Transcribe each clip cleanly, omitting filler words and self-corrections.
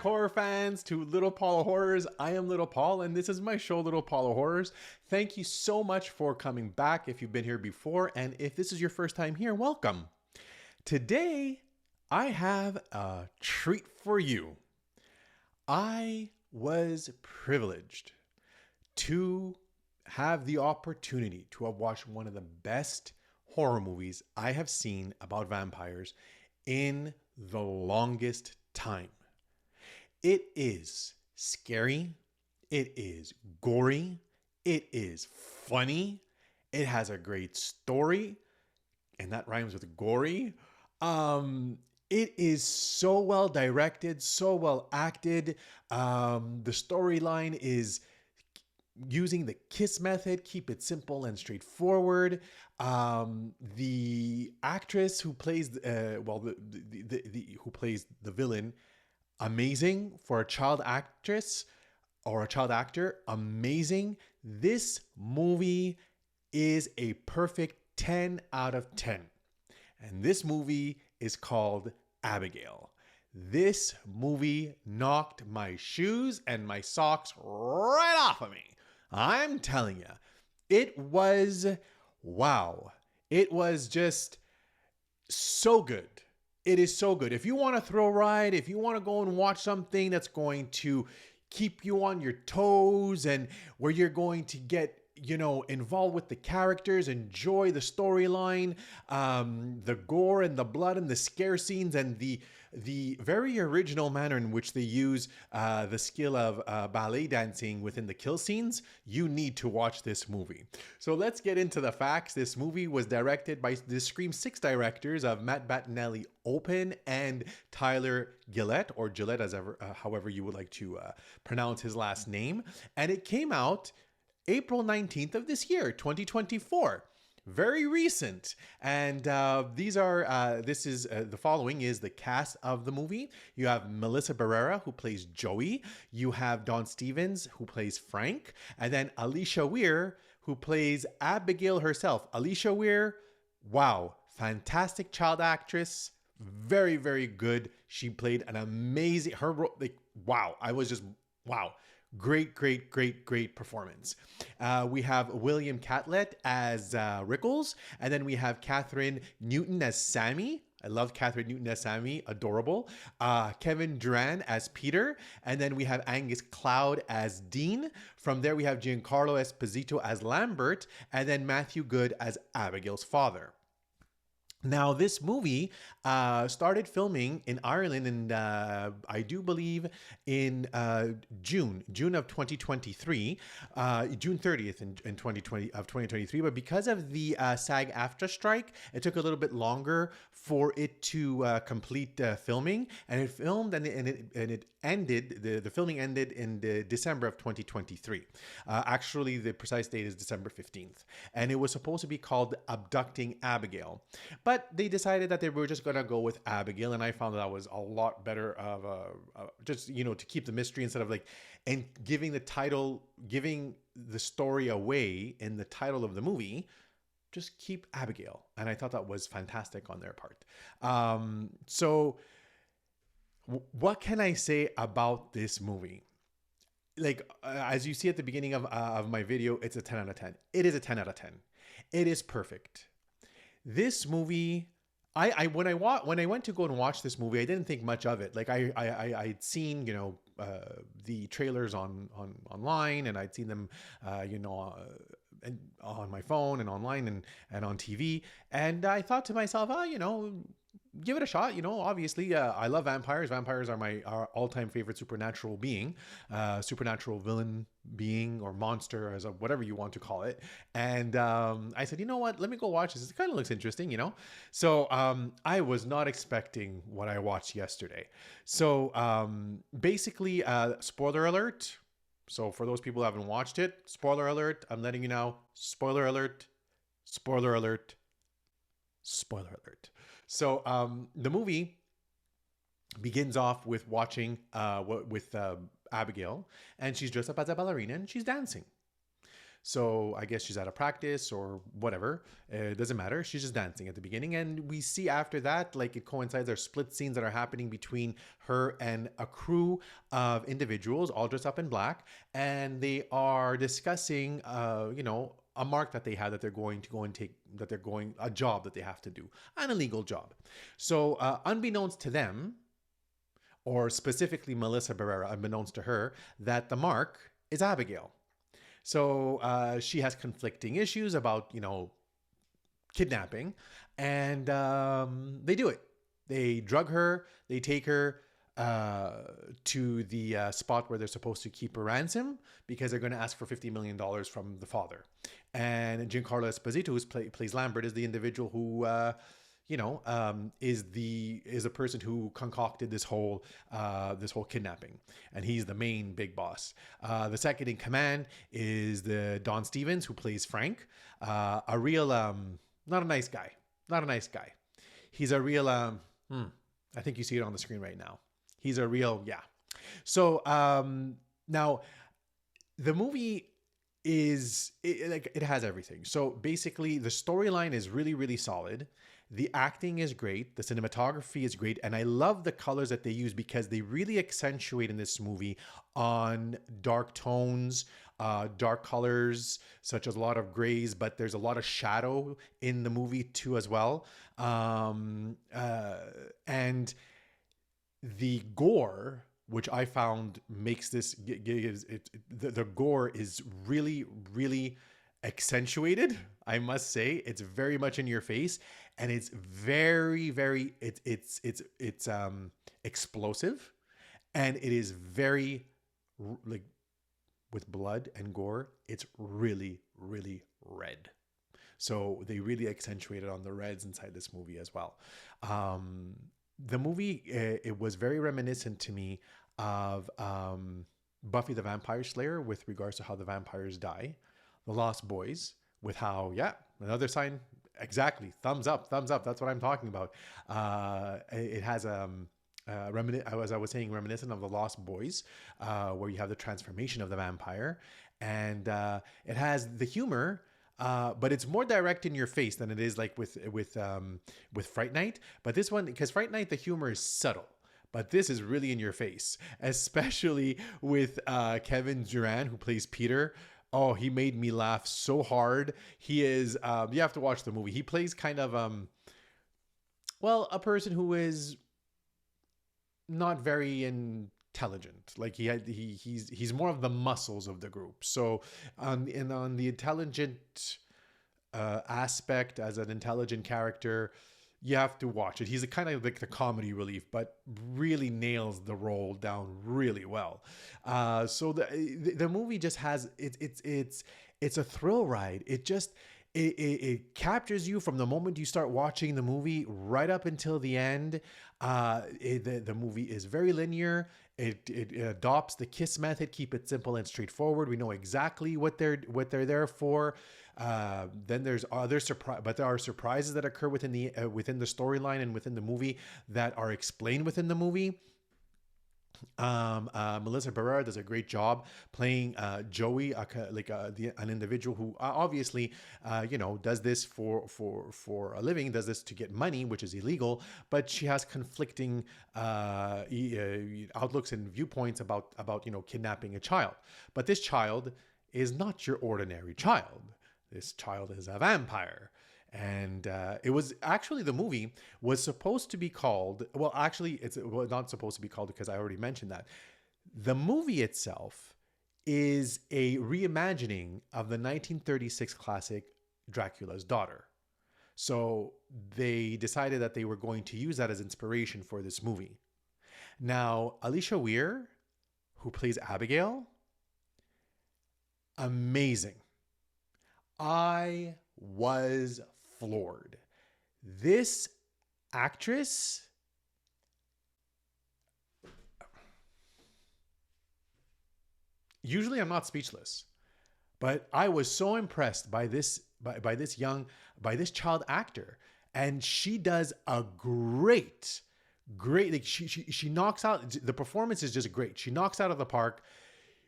back, horror fans, to Little Paul Horrors. I am Little Paul, and this is my show, Little Paul Horrors. Thank you so much for coming back if you've been here before, and if this is your first time here, welcome. Today, I have a treat for you. I was privileged to have the opportunity to have watched one of the best horror movies I have seen about vampires in the longest time. It is scary, it is gory, it is funny, it has a great story, and that rhymes with gory. It is so well directed, so well acted. The storyline is using the KISS method, keep it simple and straightforward. The actress who plays, who plays the villain, amazing for a child actress or a child actor. Amazing. This movie is a perfect 10 out of 10. And this movie is called Abigail. This movie knocked my shoes and my socks right off of me. I'm telling you, it was wow. It was just so good. It is so good. If you want to thrill ride, if you want to go and watch something that's going to keep you on your toes and where you're going to get involved with the characters, enjoy the storyline, the gore and the blood and the scare scenes, and the very original manner in which they use the skill of ballet dancing within the kill scenes, you need to watch this movie. So let's get into the facts. This movie was directed by the Scream 6 directors of Matt Bettinelli Open and Tyler Gillett, or Gillette, as ever, however you would like to pronounce his last name. And it came out April 19th of this year, 2024. Very recent. And the following is the cast of the movie. You have Melissa Barrera, who plays Joey. You have Don Stevens, who plays Frank. And then Alicia Weir, who plays Abigail herself. Alicia Weir, wow, fantastic child actress. Very, very good. She played an amazing, her role, wow. I was just, wow. Great performance. We have William Catlett as Rickles, and then we have Catherine Newton as Sammy. I love Catherine Newton as Sammy, adorable. Kevin Duran as Peter, and then we have Angus Cloud as Dean. From there, we have Giancarlo Esposito as Lambert, and then Matthew Good as Abigail's father. Now, this movie started filming in Ireland, and I do believe in June of 2023, June 30th in 2023. But because of the SAG-AFTRA strike, it took a little bit longer for it to complete filming, and it filmed and it ended. The filming ended in December of 2023. Actually, the precise date is December 15th, and it was supposed to be called Abducting Abigail. But they decided that they were just going to go with Abigail, and I found that was a lot better of just, to keep the mystery instead of and giving the story away in the title of the movie. Just keep Abigail. And I thought that was fantastic on their part. What can I say about this movie? As you see at the beginning of my video, it's a 10 out of 10. It is a 10 out of 10. It is perfect. This movie, when I went to go and watch this movie, I didn't think much of it. I'd seen the trailers online, and I'd seen them on my phone and online and on TV, and I thought to myself, give it a shot. Obviously, I love vampires. Vampires are my all-time favorite supernatural being, supernatural villain being or monster, as whatever you want to call it. And I said, you know what? Let me go watch this. It kind of looks interesting, So I was not expecting what I watched yesterday. So basically, spoiler alert. So for those people who haven't watched it, spoiler alert. I'm letting you know. Spoiler alert. Spoiler alert. Spoiler alert. So the movie begins off with watching with Abigail, and she's dressed up as a ballerina and she's dancing. So I guess she's out of practice or whatever. It doesn't matter. She's just dancing at the beginning. And we see after that, like it coincides, there are split scenes that are happening between her and a crew of individuals all dressed up in black. And they are discussing, a mark that they have that they're going to go and take, that they're going, a job that they have to do, an illegal job. So unbeknownst to them, or specifically Melissa Barrera, unbeknownst to her, that the mark is Abigail. So she has conflicting issues about, kidnapping, and they do it. They drug her, they take her to the spot where they're supposed to keep a ransom because they're going to ask for $50 million from the father. And Giancarlo Esposito, who plays Lambert, is the individual who is a person who concocted this whole kidnapping, and he's the main big boss. The second in command is the Don Stevens, who plays Frank, a real not a nice guy, He's a real I think you see it on the screen right now. He's a real So now the movie it has everything. So basically, the storyline is really, really solid. The acting is great. The cinematography is great. And I love the colors that they use because they really accentuate in this movie on dark tones, dark colors, such as a lot of grays, but there's a lot of shadow in the movie too as well. And the gore, which I found makes this, the gore is really, really accentuated. I must say, it's very much in your face, and it's very, very, it's explosive, and it is very, like, with blood and gore, it's really, really red. So they really accentuated on the reds inside this movie as well. The movie, it was very reminiscent to me of Buffy the Vampire Slayer with regards to how the vampires die. The Lost Boys, with how, another sign, exactly, thumbs up, that's what I'm talking about. It has as I was saying, reminiscent of The Lost Boys, where you have the transformation of the vampire, and it has the humor, but it's more direct in your face than it is like with Fright Night. But this one, because Fright Night, the humor is subtle, but this is really in your face, especially with Kevin Durant, who plays Peter. Oh, he made me laugh so hard. He is, you have to watch the movie. He plays kind of, a person who is not very intelligent. Like he's more of the muscles of the group. So on the intelligent aspect, as an intelligent character, you have to watch it. He's a kind of like the comedy relief, but really nails the role down really well. So the movie just has it's a thrill ride. It captures you from the moment you start watching the movie right up until the end. The movie is very linear. It adopts the KISS method, keep it simple and straightforward. We know exactly what they're there for. Then there's other but there are surprises that occur within the storyline and within the movie that are explained within the movie. Melissa Barrera does a great job playing Joey, an individual who obviously does this for a living, does this to get money, which is illegal, but she has conflicting outlooks and viewpoints about kidnapping a child. But this child is not your ordinary child. This child is a vampire. And it was actually, the movie was supposed to be called, well, actually, it's not supposed to be called because I already mentioned that. The movie itself is a reimagining of the 1936 classic Dracula's Daughter. So they decided that they were going to use that as inspiration for this movie. Now, Alicia Weir, who plays Abigail, amazing. I was floored. This actress, usually I'm not speechless, but I was so impressed by this child actor, and she does a great, like she knocks out, the performance is just great. She knocks out of the park.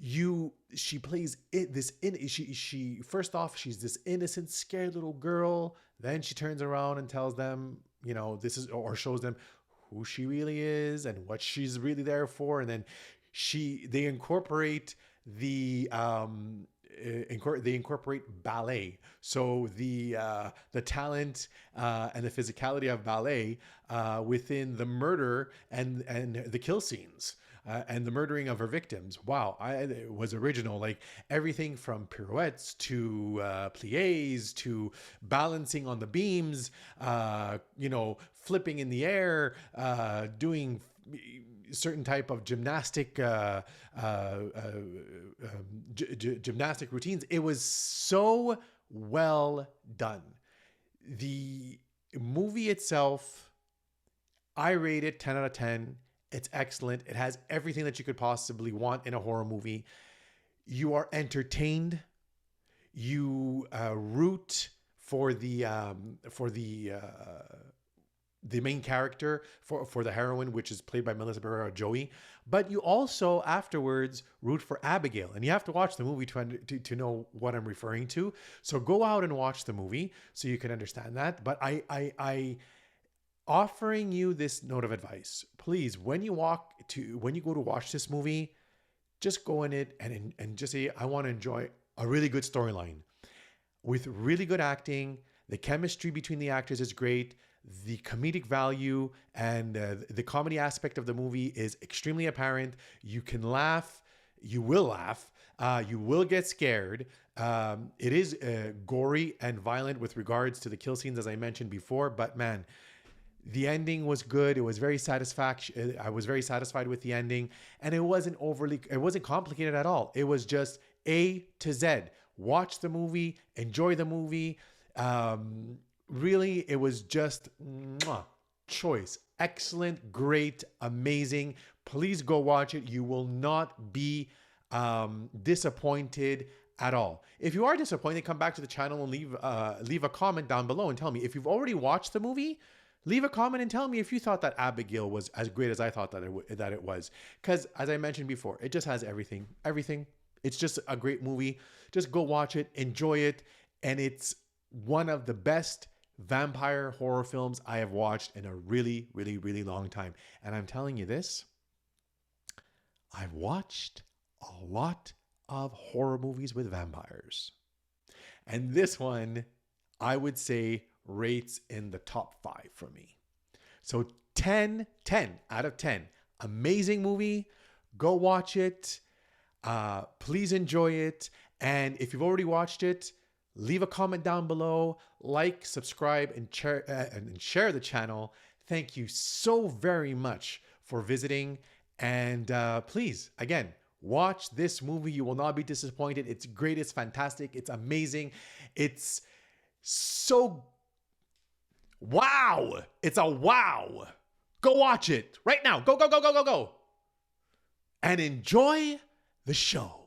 She plays it this in she first off, she's this innocent scared little girl, then she turns around and tells them, this is, or shows them who she really is and what she's really there for. And then they incorporate they incorporate ballet, so the talent and the physicality of ballet within the murder and the kill scenes. And the murdering of her victims. Wow, it was original. Like everything from pirouettes to plies to balancing on the beams, flipping in the air, doing certain type of gymnastic gymnastic routines. It was so well done. The movie itself, I rate it 10 out of 10. It's excellent. It has everything that you could possibly want in a horror movie. You are entertained. You root for the main character, for the heroine, which is played by Melissa Barrera Joey. But you also afterwards root for Abigail, and you have to watch the movie to know what I'm referring to. So go out and watch the movie so you can understand that. But I offering you this note of advice. Please, when you go to watch this movie, just go in it and just say, I want to enjoy a really good storyline with really good acting. The chemistry between the actors is great. The comedic value and the comedy aspect of the movie is extremely apparent. You can laugh. You will laugh. You will get scared. It is gory and violent with regards to the kill scenes, as I mentioned before. But man, the ending was good. It was very satisfaction. I was very satisfied with the ending, and it wasn't complicated at all. It was just A to Z. Watch the movie, enjoy the movie. Really, it was just choice. Excellent, great, amazing. Please go watch it. You will not be disappointed at all. If you are disappointed, come back to the channel and leave a comment down below and tell me. If you've already watched the movie, leave a comment and tell me if you thought that Abigail was as great as I thought that it was. Because as I mentioned before, it just has everything. Everything. It's just a great movie. Just go watch it, enjoy it, and it's one of the best vampire horror films I have watched in a really, really, really long time. And I'm telling you this, I've watched a lot of horror movies with vampires. And this one, I would say, rates in the top 5 for me. So 10 out of 10. Amazing movie. Go watch it. Please enjoy it. And if you've already watched it, leave a comment down below, like, subscribe, and share the channel. Thank you so very much for visiting. And please, again, watch this movie. You will not be disappointed. It's great. It's fantastic. It's amazing. It's so wow. It's a wow. Go watch it right now. Go, go, go, go, go, go. And enjoy the show.